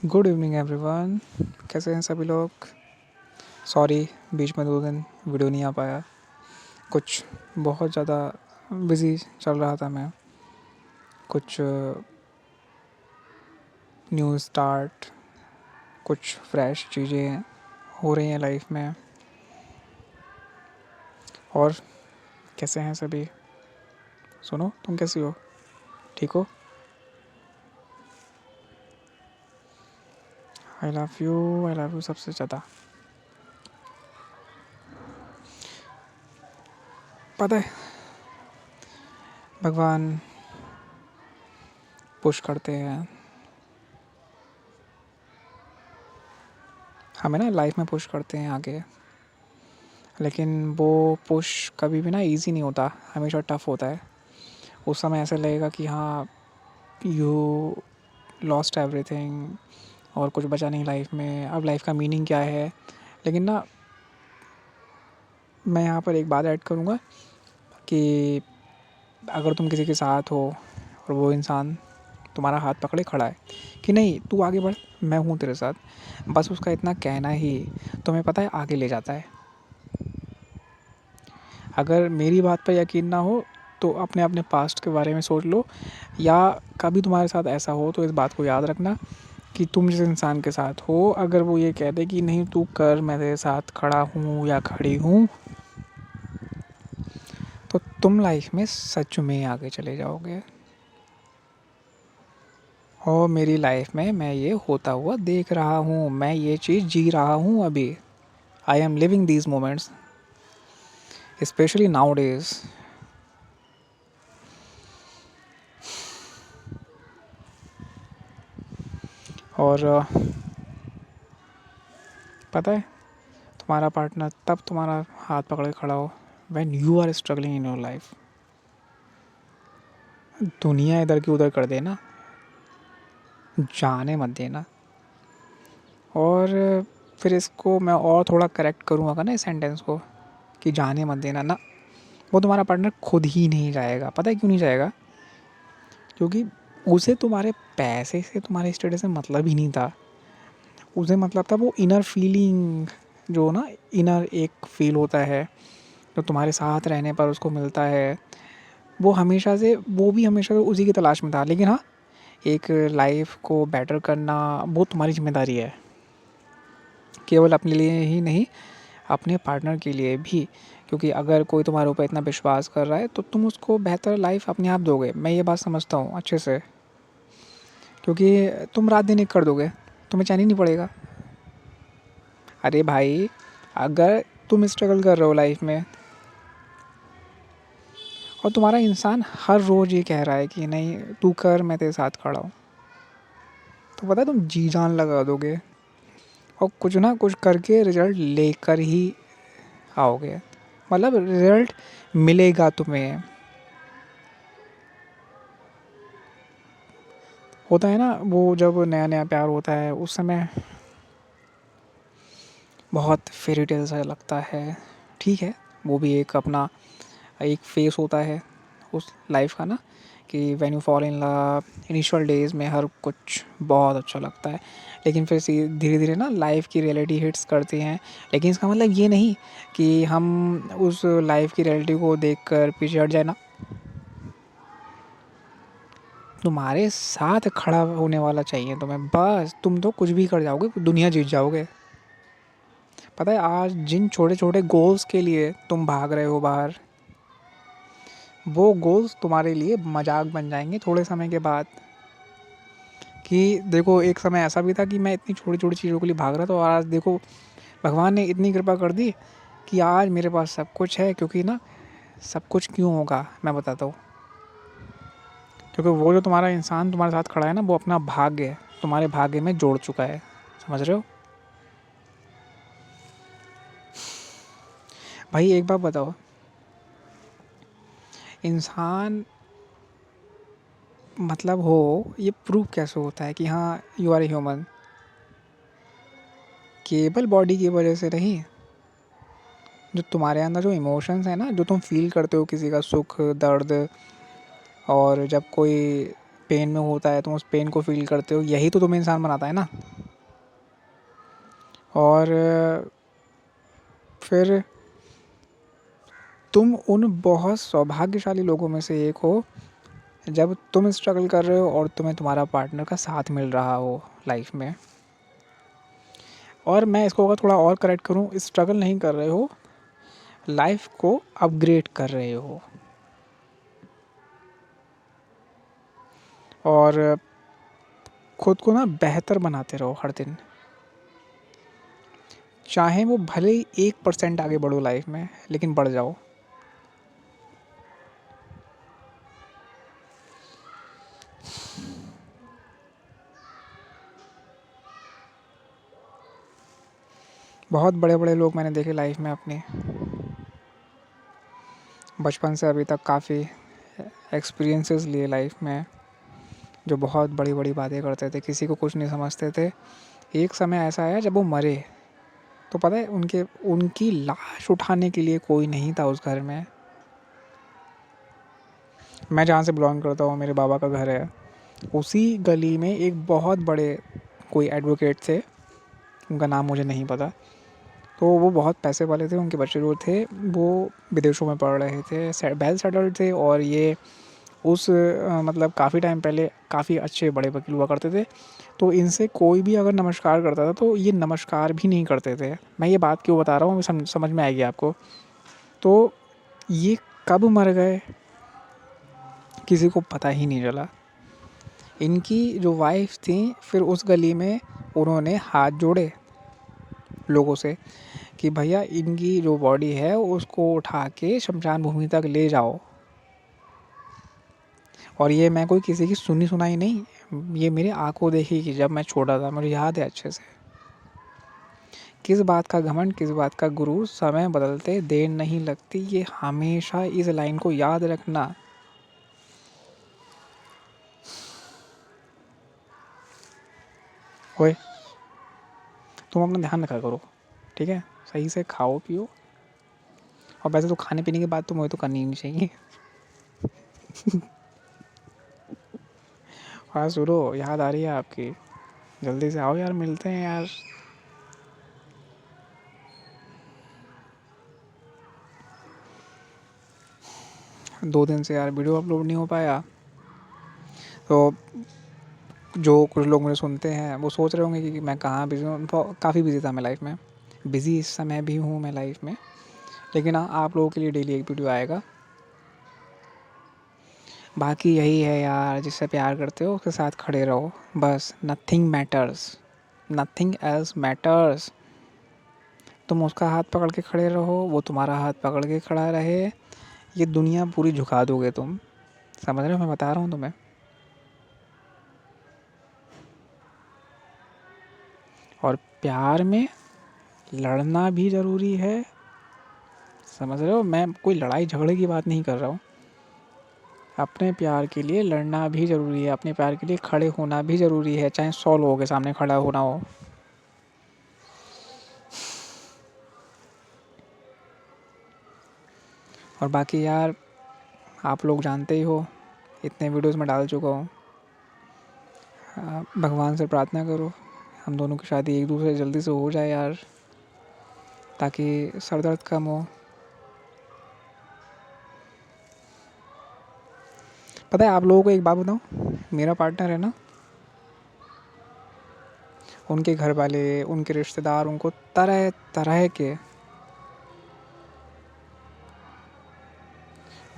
Good evening everyone. कैसे हैं सभी लोग। सॉरी, बीच में 2 दिन वीडियो नहीं आ पाया। कुछ बहुत ज़्यादा बिज़ी चल रहा था मैं। कुछ न्यू स्टार्ट, कुछ फ्रेश चीज़ें हो रही हैं लाइफ में। और कैसे हैं सभी। सुनो, तुम कैसी हो, ठीक हो? आई लव यू सबसे ज़्यादा। पता है, भगवान पुश करते हैं हमें ना, लाइफ में पुश करते हैं आगे। लेकिन वो पुश कभी भी ना इजी नहीं होता, हमेशा टफ होता है। उस समय ऐसा लगेगा कि हाँ, यू लॉस्ट एवरीथिंग और कुछ बचा नहीं लाइफ में। अब लाइफ का मीनिंग क्या है। लेकिन ना, मैं यहाँ पर एक बात ऐड करूँगा कि अगर तुम किसी के साथ हो और वो इंसान तुम्हारा हाथ पकड़े खड़ा है कि नहीं तू आगे बढ़, मैं हूँ तेरे साथ, बस उसका इतना कहना ही तुम्हें पता है आगे ले जाता है। अगर मेरी बात पर यकीन ना हो तो अपने अपने पास्ट के बारे में सोच लो, या कभी तुम्हारे साथ ऐसा हो तो इस बात को याद रखना कि तुम जिस इंसान के साथ हो, अगर वो ये कह दे कि नहीं तू कर, मैं तेरे साथ खड़ा हूँ या खड़ी हूँ, तो तुम लाइफ में सच में आगे चले जाओगे। और मेरी लाइफ में मैं ये होता हुआ देख रहा हूँ, मैं ये चीज़ जी रहा हूँ अभी। I am living these moments, specially now days. और पता है, तुम्हारा पार्टनर तब तुम्हारा हाथ पकड़ के खड़ा हो when you are struggling in your life. दुनिया इधर की उधर कर देना, जाने मत देना। और फिर इसको मैं और थोड़ा करेक्ट करूँगा ना इस सेंटेंस को, कि जाने मत देना ना, वो तुम्हारा पार्टनर खुद ही नहीं जाएगा। पता है क्यों नहीं जाएगा? क्योंकि उसे तुम्हारे पैसे से, तुम्हारे स्टेटस से मतलब ही नहीं था। उसे मतलब था वो इनर फीलिंग, जो ना इनर एक फील होता है जो तुम्हारे साथ रहने पर उसको मिलता है। वो हमेशा से, वो भी हमेशा से उसी की तलाश में था। लेकिन हाँ, एक लाइफ को बेटर करना वो तुम्हारी जिम्मेदारी है, केवल अपने लिए ही नहीं, अपने पार्टनर के लिए भी। क्योंकि अगर कोई तुम्हारे ऊपर इतना विश्वास कर रहा है तो तुम उसको बेहतर लाइफ अपने आप दोगे। मैं ये बात समझता हूँ अच्छे से। क्योंकि तुम रात दिन एक कर दोगे, तुम्हें चैन ही नहीं पड़ेगा। अरे भाई, अगर तुम स्ट्रगल कर रहे हो लाइफ में और तुम्हारा इंसान हर रोज़ ये कह रहा है कि नहीं तू कर, मैं तेरे साथ खड़ा हूँ, तो पता है तुम जी जान लगा दोगे और कुछ ना कुछ करके रिजल्ट लेकर ही आओगे। मतलब रिजल्ट मिलेगा तुम्हें। होता है ना, वो जब नया नया प्यार होता है उस समय बहुत फेरी टेल सा लगता है। ठीक है, वो भी एक अपना एक फेस होता है उस लाइफ का ना, कि when you fall in love, initial days में हर कुछ बहुत अच्छा लगता है। लेकिन फिर धीरे धीरे ना लाइफ की रियलिटी हिट्स करती हैं। लेकिन इसका मतलब ये नहीं कि हम उस लाइफ की रियलिटी को देखकर पीछे हट जाए ना। तुम्हारे साथ खड़ा होने वाला चाहिए तुम्हें, बस तुम तो कुछ भी कर जाओगे, दुनिया जीत जाओगे। पता है, आज जिन छोटे छोटे गोल्स के लिए तुम भाग रहे हो बाहर, वो गोल्स तुम्हारे लिए मजाक बन जाएंगे थोड़े समय के बाद। कि देखो, एक समय ऐसा भी था कि मैं इतनी छोटी छोटी चीज़ों के लिए भाग रहा था, और आज देखो भगवान ने इतनी कृपा कर दी कि आज मेरे पास सब कुछ है। क्योंकि ना, सब कुछ क्यों होगा मैं बताता हूँ। क्योंकि वो जो तुम्हारा इंसान तुम्हारे साथ खड़ा है ना, वो अपना भाग्य तुम्हारे भाग्य में जोड़ चुका है। समझ रहे हो भाई? एक बात बताओ, इंसान मतलब हो, ये प्रूव कैसे होता है कि हाँ यू आर ए ह्यूमन? केवल बॉडी की वजह से नहीं। जो तुम्हारे अंदर जो इमोशंस है ना, जो तुम फील करते हो, किसी का सुख, दर्द, और जब कोई पेन में होता है, तुम उस पेन को फ़ील करते हो, यही तो तुम्हें इंसान बनाता है ना। और फिर तुम उन बहुत सौभाग्यशाली लोगों में से एक हो जब तुम स्ट्रगल कर रहे हो और तुम्हें तुम्हारा पार्टनर का साथ मिल रहा हो लाइफ में। और मैं इसको अगर थोड़ा और करेक्ट करूँ, स्ट्रगल नहीं कर रहे हो, लाइफ को अपग्रेड कर रहे हो। और खुद को ना बेहतर बनाते रहो हर दिन, चाहे वो भले ही 1% आगे बढ़ो लाइफ में, लेकिन बढ़ जाओ। बहुत बड़े बड़े लोग मैंने देखे लाइफ में अपने, बचपन से अभी तक काफ़ी एक्सपीरियंसेस लिए लाइफ में, जो बहुत बड़ी बड़ी बातें करते थे, किसी को कुछ नहीं समझते थे। एक समय ऐसा आया जब वो मरे, तो पता है उनकी लाश उठाने के लिए कोई नहीं था उस घर में। मैं जहाँ से बिलोंग करता हूँ, मेरे बाबा का घर है, उसी गली में एक बहुत बड़े कोई एडवोकेट थे, उनका नाम मुझे नहीं पता। तो वो बहुत पैसे वाले थे, उनके बच्चे जो थे वो विदेशों में पढ़ रहे थे, वेल सेटल्ड थे, और ये उस मतलब काफ़ी टाइम पहले काफ़ी अच्छे बड़े वकील हुआ करते थे। तो इनसे कोई भी अगर नमस्कार करता था तो ये नमस्कार भी नहीं करते थे। मैं ये बात क्यों बता रहा हूँ, समझ में आएगी आपको। तो ये कब मर गए किसी को पता ही नहीं चला। इनकी जो वाइफ थी, फिर उस गली में उन्होंने हाथ जोड़े लोगों से कि भैया इनकी जो बॉडी है उसको उठा के शमशान भूमि तक ले जाओ। और ये मैं कोई किसी की सुनी सुनाई नहीं, ये मेरे आंखों देखी कि जब मैं छोटा था, मुझे याद है अच्छे से। किस बात का घमंड, किस बात का गुरूर, समय बदलते देर नहीं लगती, ये हमेशा इस लाइन को याद रखना। ओए, तुम अपना ध्यान रखा करो, ठीक है? सही से खाओ पियो। और वैसे तो खाने पीने की बात तो मुझे तो करनी ही नहीं चाहिए। हाँ सुनो, याद आ रही है आपकी, जल्दी से आओ यार, मिलते हैं यार। 2 दिन से यार वीडियो अपलोड नहीं हो पाया। तो जो कुछ लोग मुझे सुनते हैं वो सोच रहे होंगे कि मैं कहाँ बिज़ी हूँ। काफ़ी बिज़ी था मैं लाइफ में, बिज़ी इस समय भी हूँ मैं लाइफ में। लेकिन हाँ, आप लोगों के लिए डेली एक वीडियो आएगा। बाकी यही है यार, जिससे प्यार करते हो उसके साथ खड़े रहो, बस। Nothing matters, nothing else matters. तुम उसका हाथ पकड़ के खड़े रहो, वो तुम्हारा हाथ पकड़ के खड़ा रहे, ये दुनिया पूरी झुका दोगे तुम। समझ रहे हो मैं बता रहा हूँ तुम्हें? और प्यार में लड़ना भी ज़रूरी है, समझ रहे हो? मैं कोई लड़ाई झगड़े की बात नहीं कर रहा हूँ। अपने प्यार के लिए लड़ना भी ज़रूरी है, अपने प्यार के लिए खड़े होना भी ज़रूरी है, चाहे 100 लोगों के सामने खड़ा होना हो। और बाकी यार, आप लोग जानते ही हो, इतने वीडियोस में डाल चुका हूँ। भगवान से प्रार्थना करो हम दोनों की शादी एक दूसरे से जल्दी से हो जाए यार, ताकि सर दर्द कम हो। पता है आप लोगों को एक बात बताऊँ, मेरा पार्टनर है ना, उनके घर वाले, उनके रिश्तेदार उनको तरह तरह के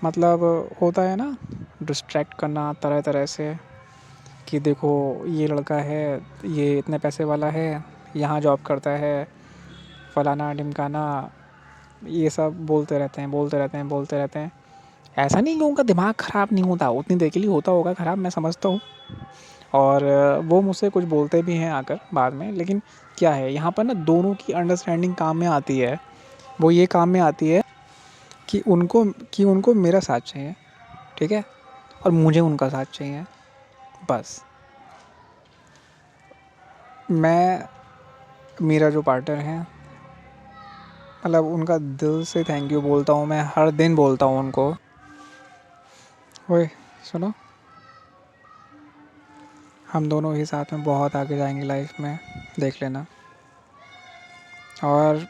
मतलब होता है ना, डिस्ट्रैक्ट करना तरह तरह से, कि देखो ये लड़का है, ये इतने पैसे वाला है, यहाँ जॉब करता है, फलाना ढिमकाना, ये सब बोलते रहते हैं, बोलते रहते हैं, बोलते रहते हैं। ऐसा नहीं कि उनका दिमाग ख़राब नहीं होता, उतनी देर के लिए होता होगा ख़राब, मैं समझता हूँ। और वो मुझसे कुछ बोलते भी हैं आकर बाद में, लेकिन क्या है यहाँ पर ना, दोनों की अंडरस्टैंडिंग काम में आती है। वो ये काम में आती है कि उनको मेरा साथ चाहिए, ठीक है, और मुझे उनका साथ चाहिए, बस। मैं, मेरा जो पार्टनर है, मतलब उनका दिल से थैंक यू बोलता हूँ मैं, हर दिन बोलता हूँ उनको। ओए सुनो, हम दोनों ही साथ में बहुत आगे जाएंगे लाइफ में, देख लेना। और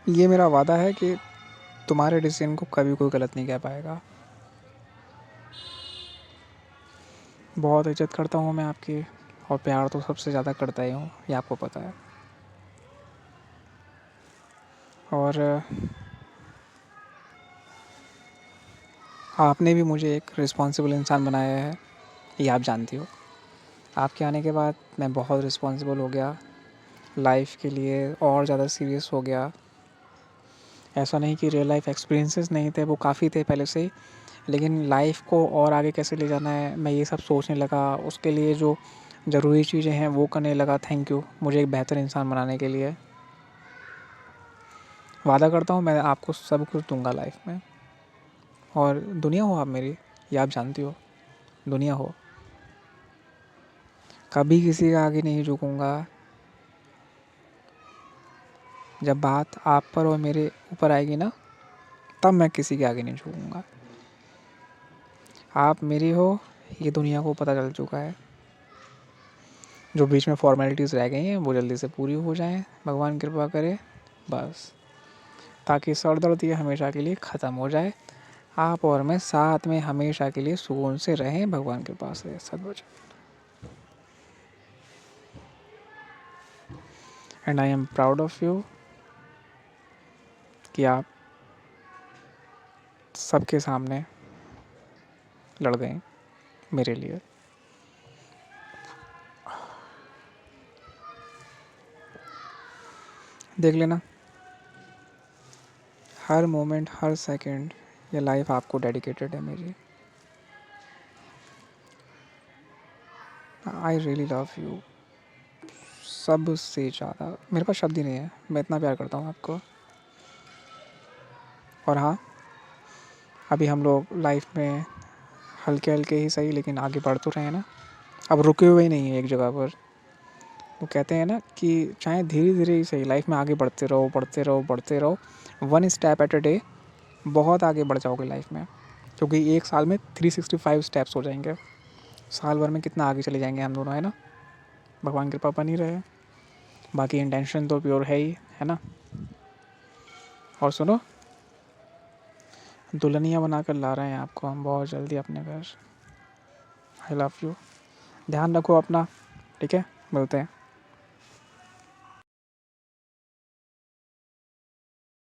ये मेरा वादा है कि तुम्हारे डिसीजन को कभी कोई गलत नहीं कह पाएगा। बहुत इज़्ज़त करता हूँ मैं आपकी, और प्यार तो सबसे ज़्यादा करता ही हूँ, ये आपको पता है। और आपने भी मुझे एक रिस्पॉन्सिबल इंसान बनाया है, ये आप जानती हो। आपके आने के बाद मैं बहुत रिस्पॉन्सिबल हो गया लाइफ के लिए, और ज़्यादा सीरियस हो गया। ऐसा नहीं कि रियल लाइफ एक्सपीरियंसेस नहीं थे, वो काफ़ी थे पहले से ही, लेकिन लाइफ को और आगे कैसे ले जाना है मैं ये सब सोचने लगा। उसके लिए जो ज़रूरी चीज़ें हैं वो करने लगा। थैंक यू मुझे एक बेहतर इंसान बनाने के लिए। वादा करता हूँ मैं आपको सब कुछ दूंगा लाइफ में। और दुनिया हो आप मेरी, ये आप जानती हो, दुनिया हो। कभी किसी के आगे नहीं झुकूंगा। जब बात आप पर और मेरे ऊपर आएगी ना, तब मैं किसी के आगे नहीं झुकूंगा। आप मेरी हो, ये दुनिया को पता चल चुका है। जो बीच में फॉर्मेलिटीज़ रह गई हैं वो जल्दी से पूरी हो जाएं, भगवान कृपा करे बस, ताकि सर दर्द ये हमेशा के लिए ख़त्म हो जाए। आप और मैं साथ में हमेशा के लिए सुकून से रहें, भगवान के पास से सच। And I am proud of you कि आप सबके सामने लड़ गए मेरे लिए। देख लेना, हर मोमेंट हर सेकंड ये लाइफ आपको डेडिकेटेड है मेरी। आई रियली लव यू, सबसे ज़्यादा मेरे पास शब्द ही नहीं है, मैं इतना प्यार करता हूँ आपको। और हाँ, अभी हम लोग लाइफ में हल्के हल्के ही सही लेकिन आगे बढ़ तो रहे हैं ना। अब रुके हुए ही नहीं है एक जगह पर। वो कहते हैं ना कि चाहे धीरे धीरे ही सही, लाइफ में आगे बढ़ते रहो बढ़ते रहो बढ़ते रहो, one step at a day. बहुत आगे बढ़ जाओगे लाइफ में, क्योंकि एक साल में 365 स्टेप्स हो जाएंगे। साल भर में कितना आगे चले जाएंगे हम दोनों, है ना। भगवान कृपा बनी रहे। बाकी इंटेंशन तो प्योर है ही, है ना। और सुनो, दुल्हनिया बनाकर ला रहे हैं आपको हम बहुत जल्दी अपने घर। आई लव यू, ध्यान रखो अपना, ठीक है, मिलते हैं।